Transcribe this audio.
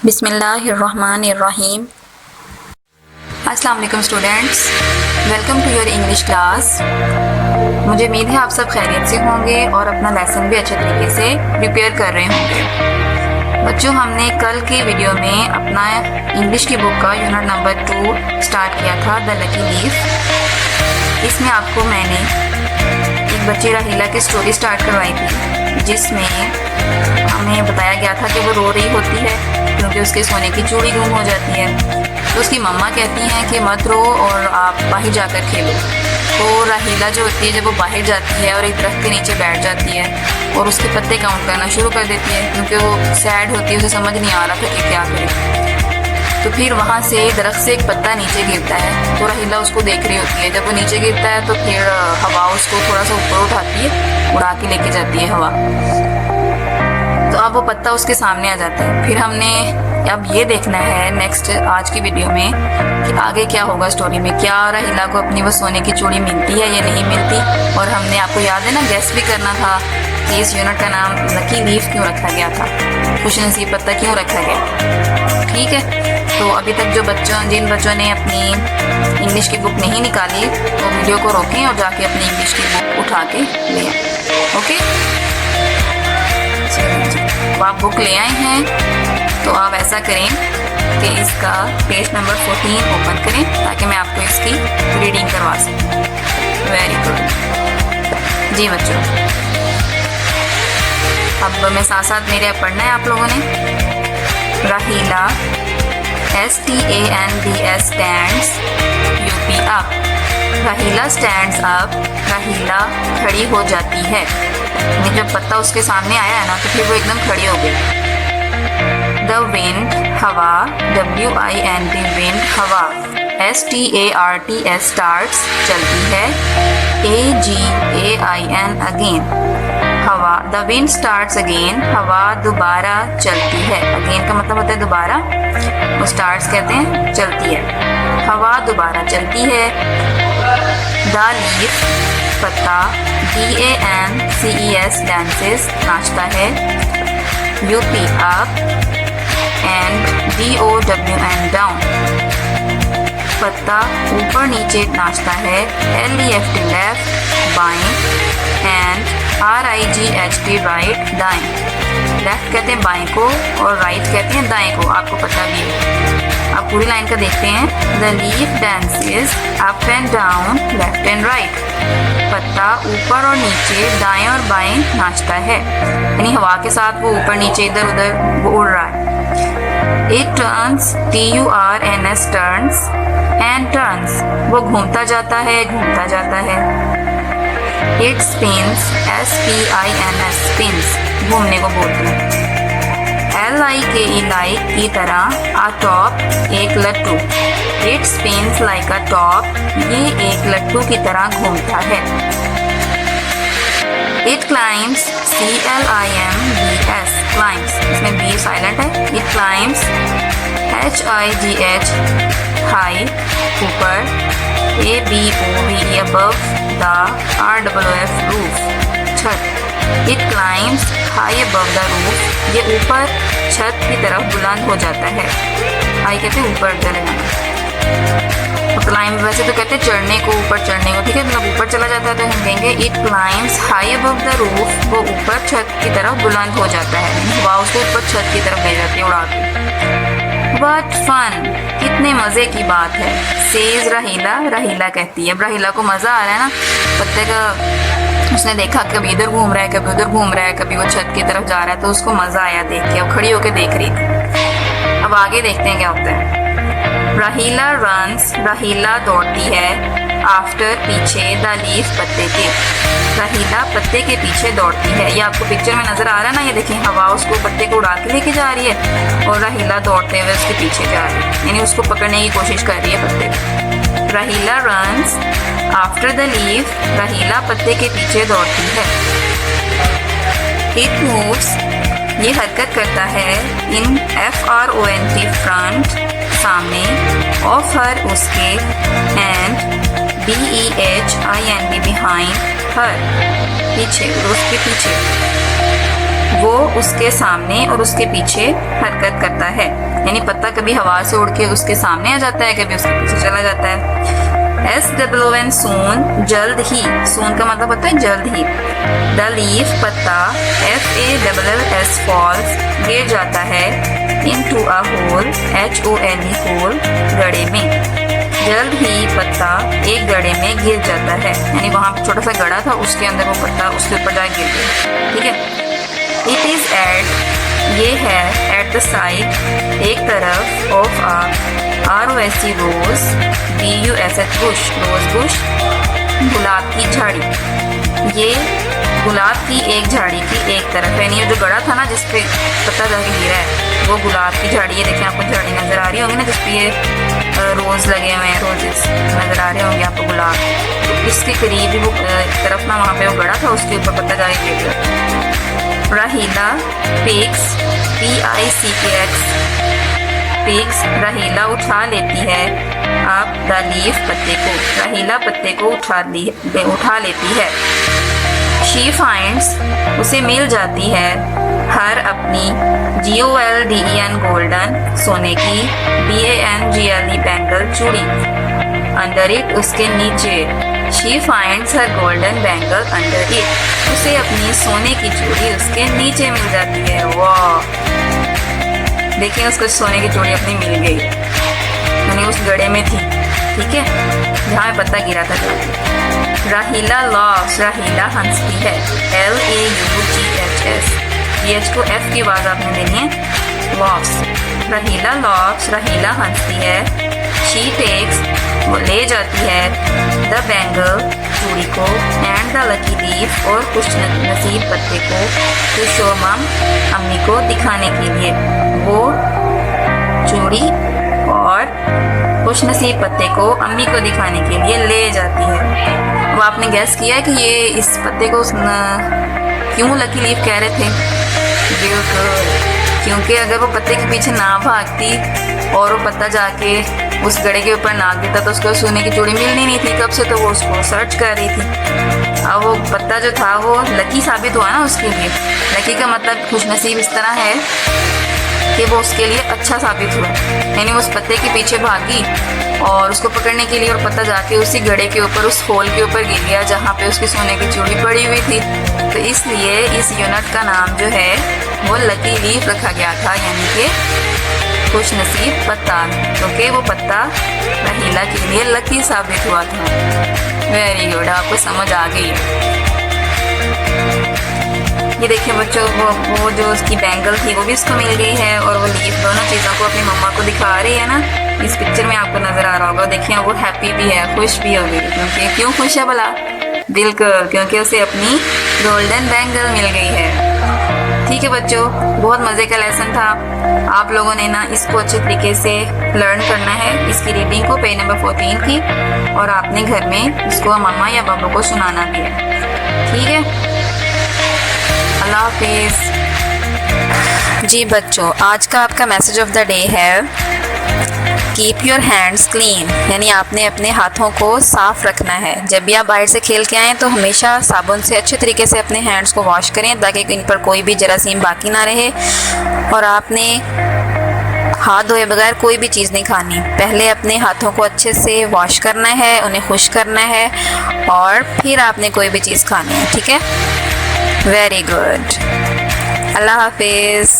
बिस्मिल्लाहिर्रहमानिर्रहीम। अस्सलाम वालेकुम students, welcome to your English class. मुझे उम्मीद है आप सब खैरियत से होंगे और अपना लेसन भी अच्छे तरीके से प्रिपेयर कर रहे होंगे। बच्चों, हमने कल की वीडियो में अपना इंग्लिश की बुक का यूनिट नंबर 2 स्टार्ट किया था, द लकी लीफ। इसमें आपको मैंने एक बच्ची राहिला की स्टोरी स्टार्ट करवाई थी, जिसमें हमें बताया गया था कि वो रो रही होती है क्योंकि उसके सोने की चूड़ी गुम हो जाती है। तो उसकी मम्मा कहती हैं कि मत रो और आप बाहर जाकर खेलो। तो राहिला जो होती है, जब वो बाहर जाती है और एक दरख्त के नीचे बैठ जाती है और उसके पत्ते काउंट करना शुरू कर देती है, क्योंकि वो सैड होती है, उसे समझ नहीं आ रहा था कि क्या करे। तो फिर वहाँ से दरख्त से एक पत्ता नीचे गिरता है, तो राहिला उसको देख रही होती है। जब वो नीचे गिरता है तो फिर हवा उसको थोड़ा सा ऊपर उठाती है, उड़ा के लेके जाती है हवा। तो अब वो पत्ता उसके सामने आ जाता है। फिर हमने अब ये देखना है नेक्स्ट आज की वीडियो में कि आगे क्या होगा स्टोरी में। क्या राहिला को अपनी वो सोने की चूड़ी मिलती है या नहीं मिलती। और हमने, आपको याद है ना, गेस भी करना था कि इस यूनिट का नाम लकी लीफ क्यों रखा गया था, खुशनसीब पत्ता क्यों रखा गया। ठीक है, तो अभी तक जिन बच्चों ने अपनी इंग्लिश की बुक नहीं निकाली, तो वीडियो को रोकें और जाके अपनी इंग्लिश की बुक उठा के ले आए। ओके, तो आप बुक ले आए हैं तो आप ऐसा करें कि इसका पेज नंबर 14 ओपन करें ताकि मैं आपको इसकी रीडिंग करवा सकूं। वेरी गुड जी बच्चों, अब मैं साथ साथ मेरे पढ़ना है आप लोगों ने। राहिला STANDS स्टैंड्स UP अप। राहिला स्टैंड्स अप, राहिला खड़ी हो जाती है। जब पत्ता उसके सामने आया है ना, तो फिर वो एकदम खड़ी हो गई। द विंड, हवा, WIND विंड, हवा। STARTS स्टार्ट्स, चलती है। AGAIN अगेन, हवा। द विंड स्टार्ट्स अगेन, हवा दोबारा चलती है। अगेन का मतलब होता है दोबारा, वो स्टार्ट्स कहते हैं चलती है। हवा दोबारा चलती है। द लीफ, पत्ता। DANCES डांसेस, नाचता है। UP up and DOWN down, पत्ता ऊपर नीचे नाचता है। LEFT लेफ्ट, बाएं। एंड RIGHT राइट, दाएं। लेफ्ट कहते हैं बाएं को और राइट कहते हैं दाएं को, आपको पता भी है। आप पूरी लाइन का देखते हैं। The leaf dances up and down, left and right, पत्ता ऊपर और नीचे, दाएं और बाएं नाचता है। यानी हवा के साथ वो ऊपर नीचे इधर उधर वो उड़ रहा है। It turns, TURNS turns and turns, वो घूमता जाता है, घूमता जाता है। It spins, SPINS spins, घूमने को बोलते हैं। LIKE like की तरह, a top, एक लट्टू। It spins like a top, ये एक लट्टू की तरह घूमता है। It climbs, CLIMBS climbs, इसमें B साइलेंट है। It climbs, HIGH high, ऊपर। ABOVE above, the ROOF roof, छत। It climbs high above the roof, ये ऊपर छत की तरफ बुलंद हो जाता है। हाई कहते हैं ऊपर चले जाना, तो क्लाइंब वैसे तो कहते हैं चढ़ने को, ऊपर चढ़ने को। ठीक है, मतलब ऊपर चला जाता है तो हम कहेंगे it climbs high above the roof, वो ऊपर छत की तरफ बुलंद हो जाता है। हवा उसको ऊपर छत की तरफ ले जाती है उड़ा के। बट फन, कितने मजे की बात है। सेज राहिला, राहिला कहती है। अब राहिला को मजा आ रहा है ना, पत्ते का उसने देखा कभी इधर घूम रहा है, कभी उधर घूम रहा है, कभी वो छत की तरफ जा रहा है, तो उसको मजा आया देख के। अब खड़ी होकर देख रही थी। अब आगे देखते हैं क्या होता है। राहिला रन्स, राहिला दौड़ती है। आफ्टर, पीछे। द लीफ, पत्ते के। राहिला पत्ते के पीछे दौड़ती है। ये आपको पिक्चर में नजर आ रहा है ना, ये देखिए हवा उसको पत्ते को उड़ा के लेके जा रही है और राहिला दौड़ते हुए उसके पीछे जा रही है, यानी उसको पकड़ने की कोशिश कर रही है पत्ते को। राहिला रन्स आफ्टर द लीफ, राहिला पत्ते के पीछे दौड़ती है। इट मूव्स, ये हरकत करता है। इन FRONT फ्रंट, सामने। ऑफ हर, उसके। एंड BEHIND बिहाइंड हर, पीछे, उसके पीछे। वो उसके सामने और उसके पीछे हरकत करता है। यानी पत्ता कभी हवा से उड़ के उसके सामने आ जाता है, कभी उसके पीछे चला जाता है। SOON सून, जल्द ही। सून का मतलब होता है जल्द ही। द लीफ पत्ता, FALLS फॉल्स, गिर जाता है। Into a hole, HOLE hole, गड्ढे में। जल्द ही पत्ता एक गड्ढे में गिर जाता है, यानी वहाँ पे छोटा सा गड्ढा था, उसके अंदर वो पत्ता उसके ऊपर जाकर गिर गया। ठीक है। इट इज एट, ये है, एट द साइड, एक तरफ, of a, ROS rose, BUSH bush, rose bush, गुलाब की झाड़ी। ये गुलाब की एक झाड़ी की एक तरफ, यानी जो गड़ा था ना जिसपे पत्ता जाके गिरा है, वो गुलाब की झाड़ी है। देखिए आपको झाड़ी नजर आ रही होगी ना, जिसपे ये रोज लगे हुए हैं, रोजेस नजर आ रहे होंगे आपको गुलाब। तो इसके करीब ही वो तरफ ना, वहाँ पे वो गड़ा था, उसके ऊपर पत्ता जाके गिर गया। राहीला पिक्स, PICKS, पिक्स, राहीला उठा लेती है। आप द लीफ पत्ते को, राहीला पत्ते को उठा लेती है। शी फाइंड्स, उसे मिल जाती है। हर अपनी, GOLDEN गोल्डन, सोने की, BANGLE बैंगल, चूड़ी। अंडर इट, उसके नीचे। She finds her golden bangle under it, उसे अपनी सोने की चूड़ी उसके नीचे मिल जाती है। वाह, देखिए उसको सोने की चूड़ी अपनी मिल गई, यानी उस गड्ढे में थी। ठीक है, जहाँ पत्ता गिरा था। राहीला लॉफ्स, राहीला हंसती है। LAUGHS, H को F की आवाज आपने देनी है। लॉफ्स, राहीला लॉफ्स, राहीला हंसती है। शी टेक्स, वो ले जाती है। द बैंगल, चूड़ी को। एंड द लकी लीफ, और खुश नसीब पत्ते को। टू शो मम, अम्मी को दिखाने के लिए। वो चूड़ी और खुश नसीब पत्ते को अम्मी को दिखाने के लिए ले जाती है। वो आपने गैस किया है कि ये इस पत्ते को क्यों लकी लीफ कह रहे थे? क्योंकि अगर वो पत्ते के पीछे ना भागती और वो पत्ता जाके उस गड्ढे के ऊपर नाक देता तो उसको सोने की चूड़ी मिलनी नहीं थी कब से, तो वो उसको सर्च कर रही थी। अब वो पत्ता जो था वो लकी साबित हुआ ना उसके लिए। लकी का मतलब खुशनसीब इस तरह है कि वो उसके लिए अच्छा साबित हुआ, यानी वो उस पत्ते के पीछे भागी और उसको पकड़ने के लिए, और पत्ता जाके उसी गड्ढे के ऊपर, उस होल के ऊपर गिर गया जहाँ पे उसकी सोने की चूड़ी पड़ी हुई थी। तो इसलिए इस यूनिट का नाम जो है वो लकी लीफ रखा गया था, यानी कि खुश नसीब पत्ता, क्योंकि वो पत्ता राहीला के लिए लकी साबित हुआ था। वेरी गुड, आपको समझ आ गई है। ये देखिए बच्चों, वो जो उसकी बैंगल थी वो भी उसको मिल गई है, और वो लीफ, दोनों चीज़ों को अपनी मम्मा को दिखा रही है ना। इस पिक्चर में आपको नजर आ रहा होगा। देखिए वो हैप्पी भी है, खुश भी हो गई। क्योंकि क्यों खुश है भला? बिल्कुल, क्योंकि उसे अपनी गोल्डन बैंगल मिल गई है। ठीक है बच्चों, बहुत मज़े का लेसन था। आप लोगों ने ना इसको अच्छे तरीके से लर्न करना है, इसकी रीडिंग को, पेज नंबर 14 की, और आपने घर में इसको मम्मा या पापा को सुनाना भी है। ठीक है, अल्लाह हाफिज़। जी बच्चों, आज का आपका मैसेज ऑफ द डे है कीप योर हैंड्स क्लीन, यानी आपने अपने हाथों को साफ़ रखना है। जब भी आप बाहर से खेल के आएँ तो हमेशा साबुन से अच्छे तरीके से अपने हैंड्स को वॉश करें, ताकि इन पर कोई भी जरासीम बाकी ना रहे। और आपने हाथ धोए बगैर कोई भी चीज़ नहीं खानी। पहले अपने हाथों को अच्छे से वॉश करना है, उन्हें खुश्क करना है, और फिर आपने कोई भी चीज़ खानी है। ठीक है, वेरी गुड, अल्लाह हाफिज़।